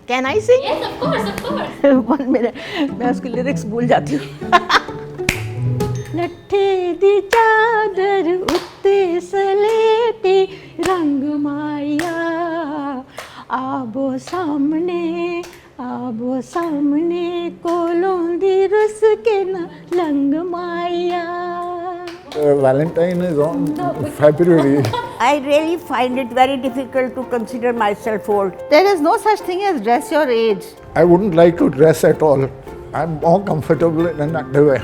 Can I sing? Yes, of course, of course. 1 minute, मैं उसकी lyrics भूल जाती हूँ। नट्ठे दी चादर उत्ते सलेटी रंग माया, आबो सामने कोलों दी रुस के न lung Maya. Valentine is on February. I really find it very difficult to consider myself old. There is no such thing as dress your age. I wouldn't like to dress at all. I'm more comfortable in an underwear.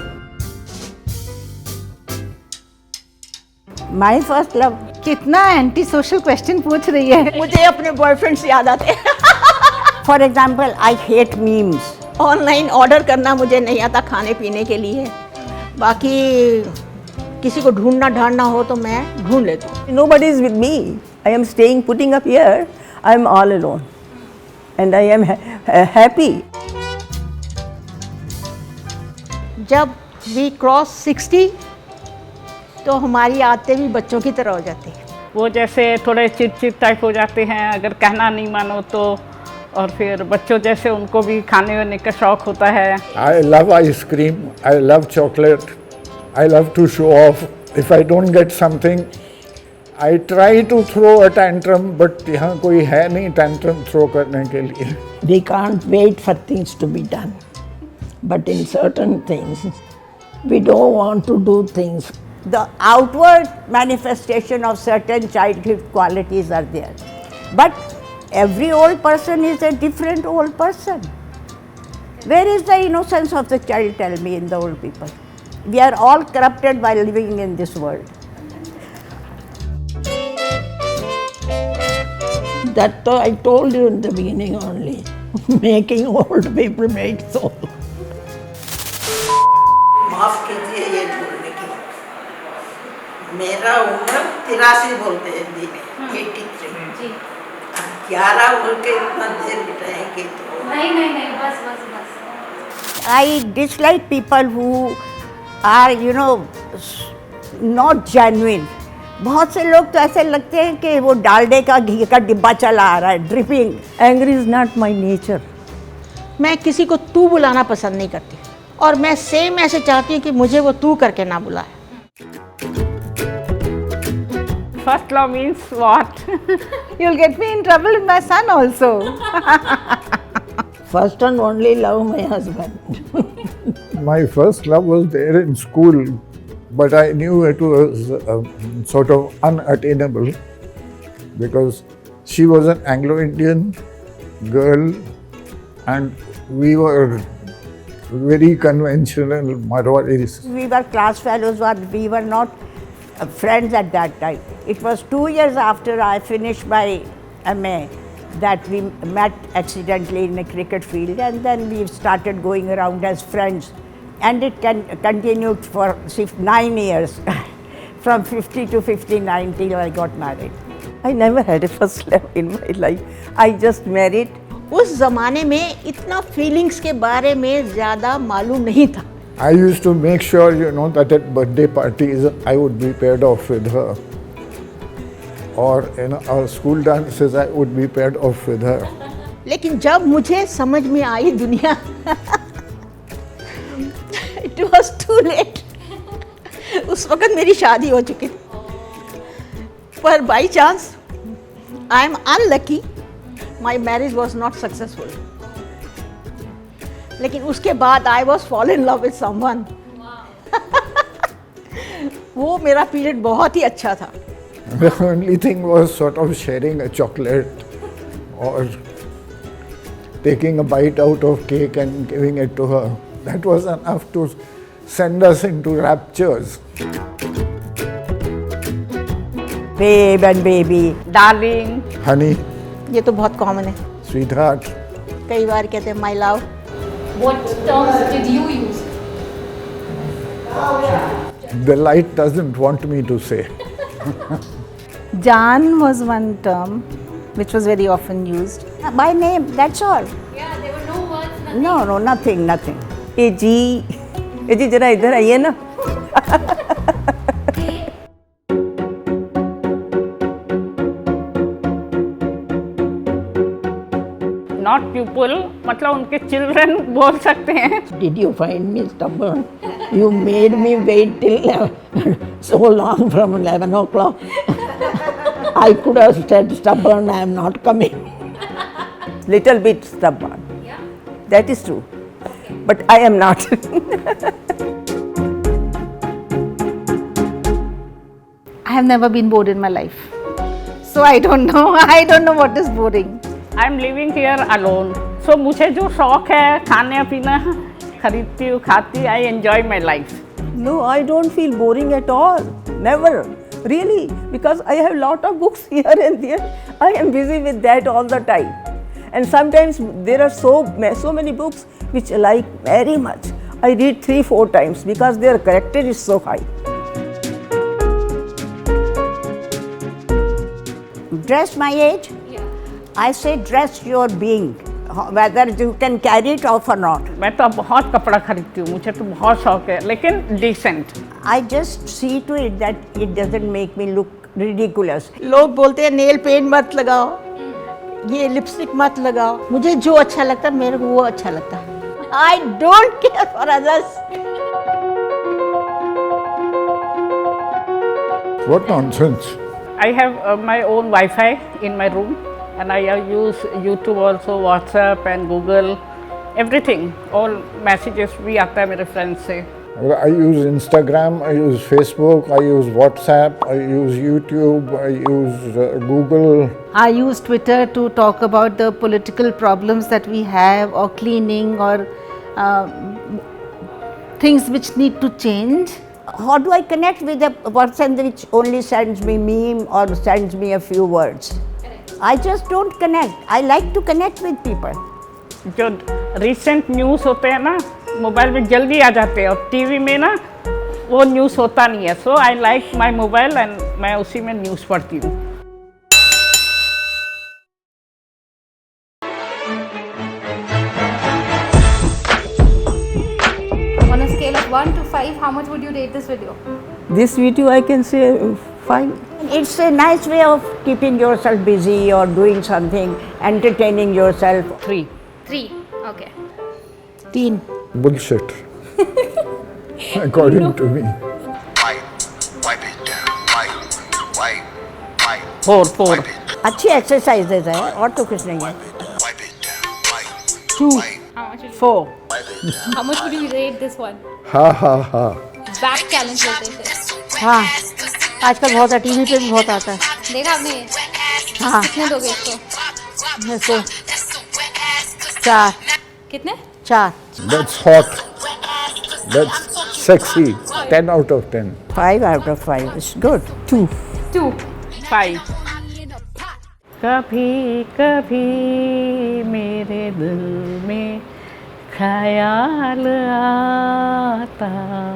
My first love. कितना anti social question पूछ रही है। मुझे अपने boyfriend से याद आते हैं। For example, I hate memes. Online order करना मुझे नहीं आता खाने पीने के लिए, बाकी किसी को ढूंढना ढांढना हो तो मैं ढूंढ लेती हूँ। Nobody is with me. I am staying, putting up here. I am all alone. And I am happy. जब we cross 60 तो हमारी आदतें भी बच्चों की तरह हो जाती है। वो जैसे थोड़े चिड़चिड़ टाइप हो जाते हैं अगर कहना नहीं मानो तो, और फिर बच्चों जैसे उनको भी खाने वाने का शौक होता है। I love ice cream. I love chocolate. I love to show off. If I don't get something, I try to throw a tantrum, but यहाँ कोई है नहीं tantrum throw करने के लिए। They can't wait for things to be done. But in certain things, we don't want to do things. The outward manifestation of certain childhood qualities are there. But every old person is a different old person. Where is the innocence of the child, tell me, in the old people? We are all corrupted while living in this world. That I told you in the beginning only. Making old people make so. माफ कीजिए ये बोलने की, मेरा उम्र 83 बोलते हैं हिंदी में, 83। जी 11 बोल के इतना देर बिताएंगे तो नहीं बस I dislike people who are, not genuine. बहुत से लोग तो ऐसे लगते हैं कि वो डालडे का घी का डिब्बा चला आ रहा है, dripping. Anger is not my nature. मैं किसी को तू बुलाना पसंद नहीं करती, और मैं सेम ऐसे चाहती हूँ कि मुझे वो तू करके ना बुलाए। First love means what? You'll get me in trouble with my son also. First and only love my husband. My first love was there in school, but I knew it was sort of unattainable because she was an Anglo-Indian girl and we were very conventional Marwadis. We were class fellows, but we were not friends at that time. It was 2 years after I finished my MA that we met accidentally in a cricket field, and then we started going around as friends. And it continued for 9 years, from 50 to 59 till I got married. I never had a first love in my life. I just married. उस जमाने में इतना feelings के बारे में ज़्यादा मालूम नहीं था। I used to make sure, that at birthday parties I would be paired off with her. Or in our school dances I would be paired off with her. लेकिन जब मुझे समझ में आई दुनिया, it was too late. उस वक्त मेरी शादी हो चुकी थी। पर by chance, I am unlucky, my marriage was not successful. लेकिन उसके बाद I was fall in love with someone. वो मेरा पीरियड बहुत ही अच्छा था। The only thing was sort of sharing a chocolate or taking a bite out of cake and giving it to her. That was enough to send us into raptures. Babe and baby. Darling. Honey, ये तो बहुत common है। sweetheart, कई बार कहते हैं my love. What terms did you use? the light doesn't want me to say. Jaan was one term which was very often used. By name, that's all. Yeah, there were no words, nothing. No, nothing. ए जी जरा इधर आइए ना। Not pupil, मतलब उनके children बोल सकते हैं। Did you find me stubborn? You made me wait till so long from 11 o'clock. I could have said stubborn, I am not coming. Little bit stubborn. Yeah. That is true. But I am not. I have never been bored in my life. So I don't know. I don't know what is boring. I am living here alone, so मुझे जो शौक है खाने पीना, खरीदती हूँ, खाती, I enjoy my life. No, I don't feel boring at all. Never. Really. Because I have lot of books here and there. I am busy with that all the time. And sometimes there are so many books which I like very much. I read 3-4 times because their character is so high. Dress my age? Yeah. I say dress your being, whether you can carry it off or not. मैं तो बहुत कपड़ा खरीदती हूँ, मुझे तो बहुत शौक है, लेकिन decent. I just see to it that it doesn't make me look ridiculous. लोग बोलते हैं नेल पेंट मत लगाओ, ये लिपस्टिक मत लगाओ। मुझे जो अच्छा लगता है मेरे को वो अच्छा लगता है। I don't care for others. What nonsense. I have my own Wi-Fi in my room, and I use YouTube also, WhatsApp and Google, everything. All messages भी आता है मेरे friends से। I use Instagram, I use Facebook, I use WhatsApp, I use YouTube, I use Google. I use Twitter to talk about the political problems that we have, or cleaning, or things which need to change. How do I connect with a person which only sends me meme or sends me a few words? I just don't connect. I like to connect with people. जो recent news होते हैं ना, mobile में जल्दी आ जाते हैं, और TV में ना वो न्यूज़ होता नहीं है। So I like my mobile and मैं उसी में न्यूज़ पढ़ती हूँ। On a scale of 1 to 5, how much would you rate this video? This video I can say 5. It's a nice way of keeping yourself busy or doing something, entertaining yourself. 3 3. Okay. 3. Bullshit. According to me. Wipe it down. Wipe. 4 अच्छी exercises है और तो कुछ नहीं है. Wipe it down. 2. How much would 4. how much would you rate this one? Ha ha ha. Back challenge बोलते थे। हाँ, आजकल बहुत है, टीवी पे भी बहुत आता है। देखा आपने ये? हाँ, कितने दोगे इसको? जैसे 4. कितने? 4. That's hot. That's sexy. 10 out of 10. 5 out of 5 is good. 2. 2. 5 कभी कभी मेरे दिल में ख्याल आता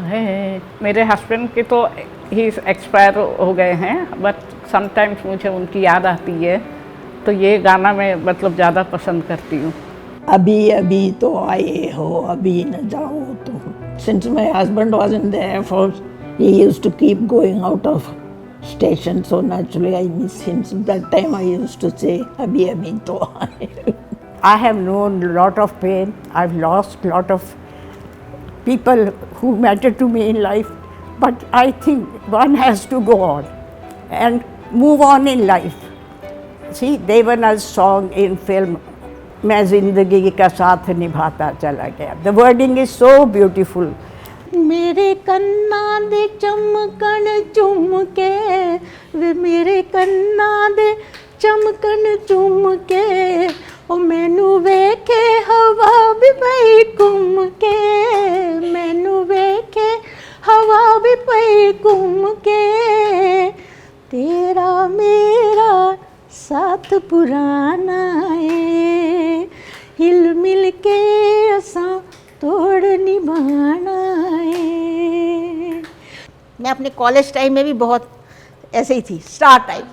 है। मेरे हस्बैंड के तो ही एक्सपायर हो गए हैं, बट समटाइम्स मुझे उनकी याद आती है, तो ये गाना मैं मतलब ज़्यादा पसंद करती हूँ। अभी अभी तो आए हो, अभी न जाओ तुम. Since my husband was in the Air Force, he used to keep going out of station, so naturally I miss him. So that time I used to say, abhi abhi to aaye. I have known a lot of pain. I've lost a lot of people who matter to me in life. But I think one has to go on and move on in life. See, Devana's song in film, मैं जिंदगी का साथ निभाता चला गया. The wording is so beautiful. मेरे कन्ना दे चमकन चुमके, वे मेरे कन्ना दे चमकन चुमके, ओ मैनू वेखे हवा भी पई घूम के, मैनू वेखे हवा भी पई घूम के, तेरा मेरा साथ पुराना है, हिल मिल के असां तोड़ निभाना है। मैं अपने कॉलेज टाइम में भी बहुत ऐसे ही थी, स्टार टाइप।